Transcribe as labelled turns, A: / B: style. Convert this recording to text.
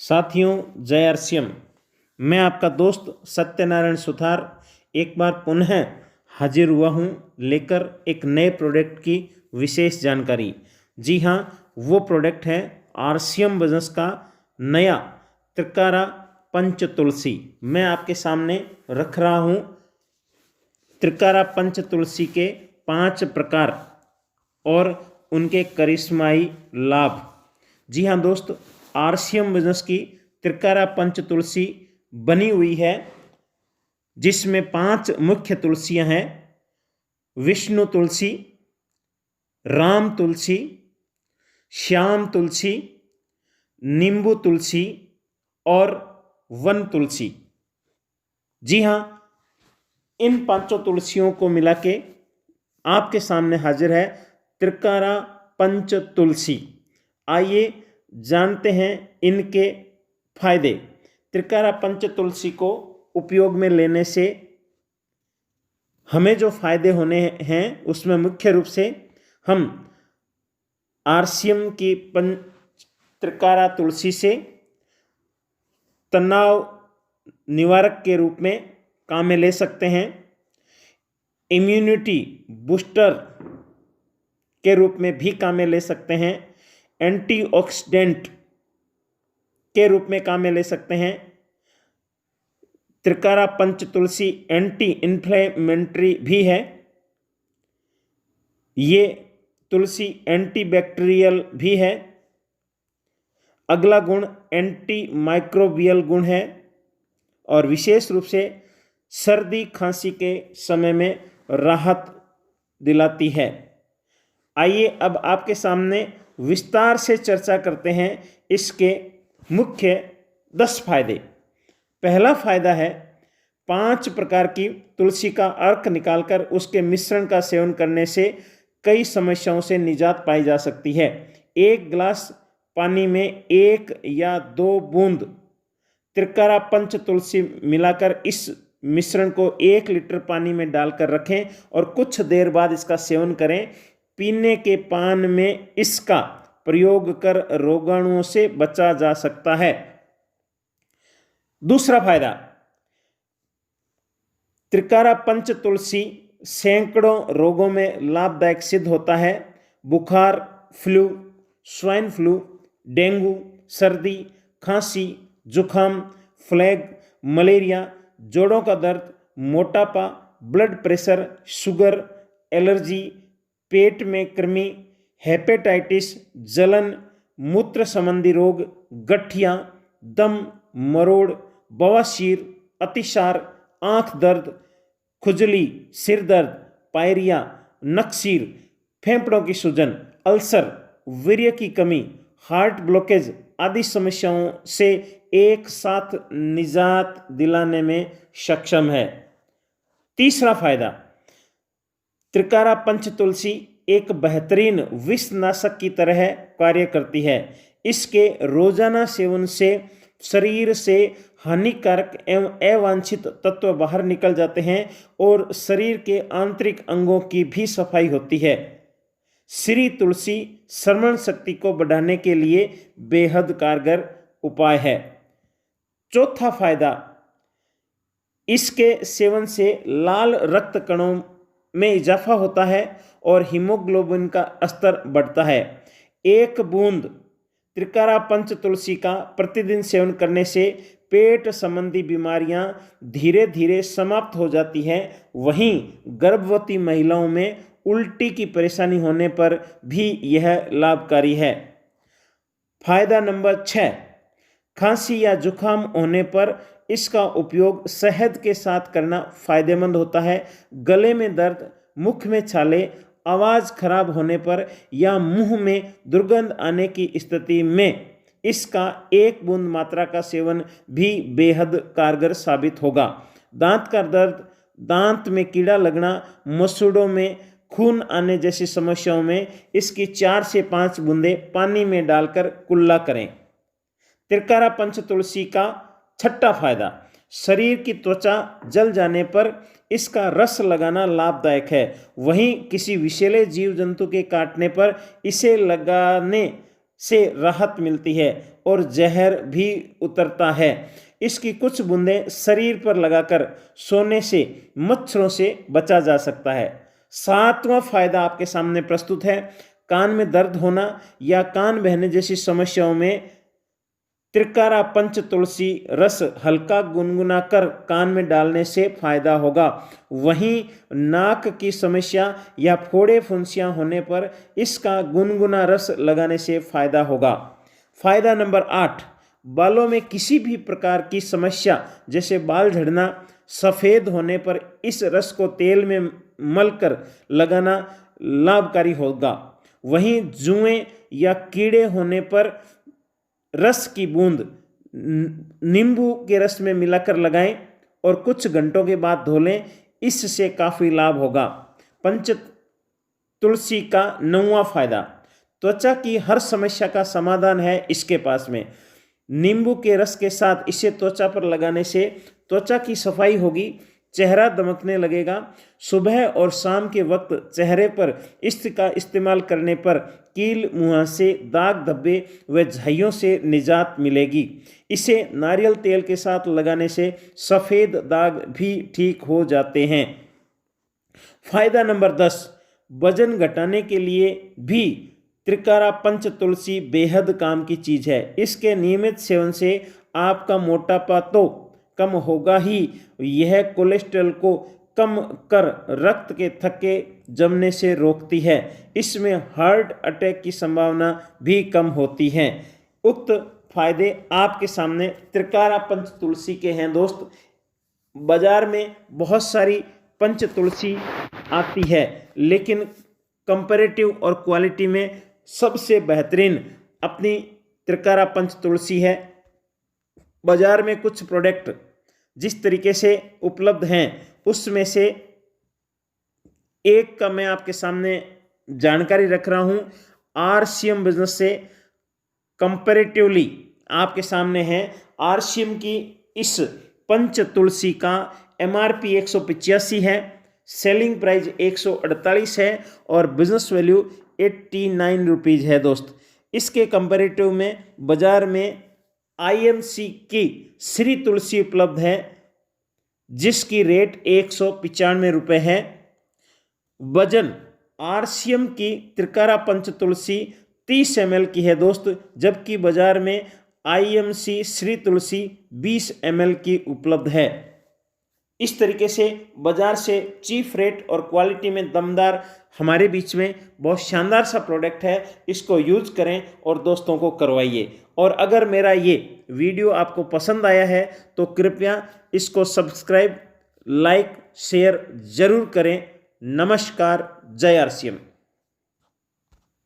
A: साथियों, जय आरसीएम। मैं आपका दोस्त सत्यनारायण सुथार एक बार पुनः हाजिर हुआ हूँ लेकर एक नए प्रोडक्ट की विशेष जानकारी। जी हाँ, वो प्रोडक्ट है आरसीएम बिजनेस का नया त्रिकारा पंच तुलसी। मैं आपके सामने रख रहा हूँ त्रिकारा पंच तुलसी के 5 प्रकार और उनके करिश्माई लाभ। जी हाँ दोस्त, आरसीएम बिजनेस की त्रिकारा पंच तुलसी बनी हुई है जिसमें 5 मुख्य तुलसियां हैं। विष्णु तुलसी, राम तुलसी, श्याम तुलसी, नींबू तुलसी और वन तुलसी। जी हाँ, इन 5 तुलसियों को मिला के आपके सामने हाजिर है त्रिकारा पंच तुलसी। आइए जानते हैं इनके फायदे। त्रिकारा पंच तुलसी को उपयोग में लेने से हमें जो फायदे होने हैं उसमें मुख्य रूप से हम आरसीएम की त्रिकारा तुलसी से तनाव निवारक के रूप में काम में ले सकते हैं, इम्यूनिटी बूस्टर के रूप में भी काम में ले सकते हैं, एंटीऑक्सीडेंट के रूप में काम में ले सकते हैं। त्रिकारा पंच तुलसी एंटी इन्फ्लेमेटरी भी है। ये तुलसी एंटीबैक्टीरियल भी है। अगला गुण एंटी माइक्रोबियल गुण है और विशेष रूप से सर्दी खांसी के समय में राहत दिलाती है। आइए अब आपके सामने विस्तार से चर्चा करते हैं इसके मुख्य 10 फायदे। पहला फायदा है 5 प्रकार की तुलसी का अर्क निकालकर उसके मिश्रण का सेवन करने से कई समस्याओं से निजात पाई जा सकती है। 1 गिलास पानी में 1 या 2 बूंद त्रिकारा पंच तुलसी मिलाकर इस मिश्रण को 1 लीटर पानी में डालकर रखें और कुछ देर बाद इसका सेवन करें। पीने के पान में इसका प्रयोग कर रोगाणुओं से बचा जा सकता है। दूसरा फायदा, त्रिकारा पंच तुलसी सैकड़ों रोगों में लाभदायक सिद्ध होता है। बुखार, फ्लू, स्वाइन फ्लू, डेंगू, सर्दी, खांसी, जुखाम, फ्लैग, मलेरिया, जोड़ों का दर्द, मोटापा, ब्लड प्रेशर, शुगर, एलर्जी, पेट में कृमि, हेपेटाइटिस, जलन, मूत्र संबंधी रोग, गठिया, दम, मरोड़, बवासीर, अतिसार, आंख दर्द, खुजली, सिर दर्द, पायरिया, नक्सीर, फेफड़ों की सूजन, अल्सर, वीर्य की कमी, हार्ट ब्लॉकेज आदि समस्याओं से एक साथ निजात दिलाने में सक्षम है। तीसरा फायदा, त्रिकारा पंच तुलसी एक बेहतरीन विषनाशक की तरह कार्य करती है। इसके रोजाना सेवन से शरीर से हानिकारक एवं अवांछित तत्व बाहर निकल जाते हैं और शरीर के आंतरिक अंगों की भी सफाई होती है। श्री तुलसी श्रवण शक्ति को बढ़ाने के लिए बेहद कारगर उपाय है। चौथा फायदा, इसके सेवन से लाल रक्त कणों में इजाफा होता है और हीमोग्लोबिन का स्तर बढ़ता है। 1 बूंद त्रिकारा पंच तुलसी का प्रतिदिन सेवन करने से पेट संबंधी बीमारियां धीरे धीरे समाप्त हो जाती हैं। वहीं गर्भवती महिलाओं में उल्टी की परेशानी होने पर भी यह लाभकारी है। फायदा नंबर 6, खांसी या जुखाम होने पर इसका उपयोग शहद के साथ करना फायदेमंद होता है। गले में दर्द, मुख में छाले, आवाज़ खराब होने पर या मुंह में दुर्गंध आने की स्थिति में इसका 1 बूंद मात्रा का सेवन भी बेहद कारगर साबित होगा। दांत का दर्द, दांत में कीड़ा लगना, मसूड़ों में खून आने जैसी समस्याओं में इसकी 4 से 5 बूंदें पानी में डालकर कुल्ला करें। त्रिकारा पंच तुलसी का छठा फायदा, शरीर की त्वचा जल जाने पर इसका रस लगाना लाभदायक है। वहीं किसी विषैले जीव जंतु के काटने पर इसे लगाने से राहत मिलती है और जहर भी उतरता है। इसकी कुछ बूंदें शरीर पर लगाकर सोने से मच्छरों से बचा जा सकता है। 7वां फायदा आपके सामने प्रस्तुत है। कान में दर्द होना या कान बहने जैसी समस्याओं में त्रिकारा पंच तुलसी रस हल्का गुनगुना कर कान में डालने से फायदा होगा। वहीं नाक की समस्या या फोड़े फुंसियां होने पर इसका गुनगुना रस लगाने से फायदा होगा। फायदा नंबर 8, बालों में किसी भी प्रकार की समस्या जैसे बाल झड़ना, सफ़ेद होने पर इस रस को तेल में मलकर लगाना लाभकारी होगा। वहीं जुएं या कीड़े होने पर रस की बूंद नींबू के रस में मिलाकर लगाएं और कुछ घंटों के बाद धो लें, इससे काफ़ी लाभ होगा। पंच तुलसी का 9वां फायदा, त्वचा की हर समस्या का समाधान है इसके पास में। नींबू के रस के साथ इसे त्वचा पर लगाने से त्वचा की सफाई होगी, चेहरा दमकने लगेगा। सुबह और शाम के वक्त चेहरे पर इसका इस्तेमाल करने पर कील, मुहासे, दाग धब्बे व झाइयों से निजात मिलेगी। इसे नारियल तेल के साथ लगाने से सफ़ेद दाग भी ठीक हो जाते हैं। फायदा नंबर 10, वजन घटाने के लिए भी त्रिकारा पंच तुलसी बेहद काम की चीज़ है। इसके नियमित सेवन से आपका मोटापा तो कम होगा ही, यह कोलेस्ट्रॉल को कम कर रक्त के थक्के जमने से रोकती है। इसमें हार्ट अटैक की संभावना भी कम होती है। उक्त फायदे आपके सामने त्रिकारा पंच तुलसी के हैं दोस्त। बाजार में बहुत सारी पंच तुलसी आती है, लेकिन कंपैरेटिव और क्वालिटी में सबसे बेहतरीन अपनी त्रिकारा पंच तुलसी है। बाजार में कुछ प्रोडक्ट जिस तरीके से उपलब्ध हैं उसमें से एक का मैं आपके सामने जानकारी रख रहा हूं। RCM बिजनेस से कंपैरेटिवली आपके सामने है। RCM की इस पंच तुलसी का MRP 185 है, सेलिंग प्राइस 148 है और बिजनेस वैल्यू 89 रुपीज़ है दोस्त। इसके कंपैरेटिव में बाजार में IMC की श्री तुलसी उपलब्ध है जिसकी रेट 195 रुपये है। वजन RCM की त्रिकारा पंच तुलसी 30 ml की है दोस्त, जबकि बाजार में IMC श्री तुलसी 20 ml की उपलब्ध है। इस तरीके से बाजार से चीफ रेट और क्वालिटी में दमदार हमारे बीच में बहुत शानदार सा प्रोडक्ट है। इसको यूज करें और दोस्तों को करवाइए। और अगर मेरा ये वीडियो आपको पसंद आया है तो कृपया इसको सब्सक्राइब, लाइक, शेयर ज़रूर करें। नमस्कार, जय RCM।